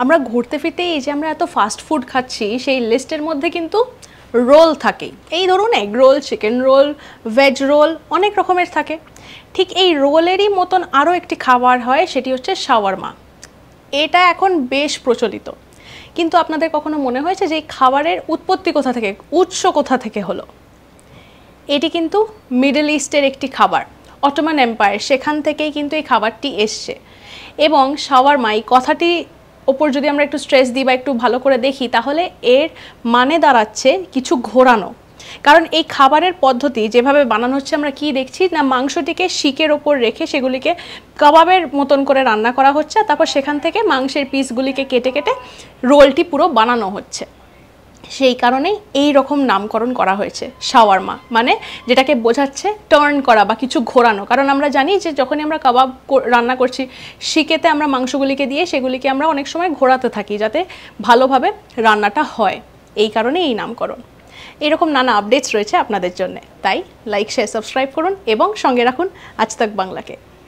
আমরা ঘুরতে ফিরতে এই যে আমরা এত ফাস্ট ফুড খাচ্ছি সেই লিস্টের মধ্যে কিন্তু রোল থাকে। এই ধরুন egg roll, chicken roll, veg role অনেক রকমের থাকে। ঠিক এই রোলেরই মতন আরও একটি খাবার হয়, সেটি হচ্ছে শাওয়ারমা। এটা এখন বেশ প্রচলিত, কিন্তু আপনাদের কখনো মনে হয়েছে যে এই খাবারের উৎপত্তি কোথা থেকে, উৎস কোথা থেকে হলো? এটি কিন্তু মিডল ইস্টের একটি খাবার, অটোমান এম্পায়ার, সেখান থেকেই কিন্তু এই খাবারটি এসছে। এবং শাওয়ারমা এই কথাটি ওপর যদি আমরা একটু স্ট্রেস দিই বা একটু ভালো করে দেখি, তাহলে এর মানে দাঁড়াচ্ছে কিছু ঘোরানো। কারণ এই খাবারের পদ্ধতি যেভাবে বানানো হচ্ছে, আমরা কি দেখছি না, মাংসটিকে শিকের ওপর রেখে সেগুলিকে কাবাবের মতন করে রান্না করা হচ্ছে, তারপর সেখান থেকে মাংসের পিসগুলিকে কেটে কেটে রোলটি পুরো বানানো হচ্ছে। সেই কারণেই এই রকম নামকরণ করা হয়েছে শাওয়ারমা, মানে যেটাকে বোঝাচ্ছে টার্ন করা বা কিছু ঘোরানো। কারণ আমরা জানি যে যখনই আমরা কাবাব রান্না করছি, শিকেতে আমরা মাংসগুলিকে দিয়ে সেগুলিকে আমরা অনেক সময় ঘোরাতে থাকি যাতে ভালোভাবে রান্নাটা হয়। এই কারণে এই নামকরণ। এরকম নানা আপডেটস রয়েছে আপনাদের জন্য, তাই লাইক, শেয়ার, সাবস্ক্রাইব করুন এবং সঙ্গে রাখুন আজ তাক বাংলাকে।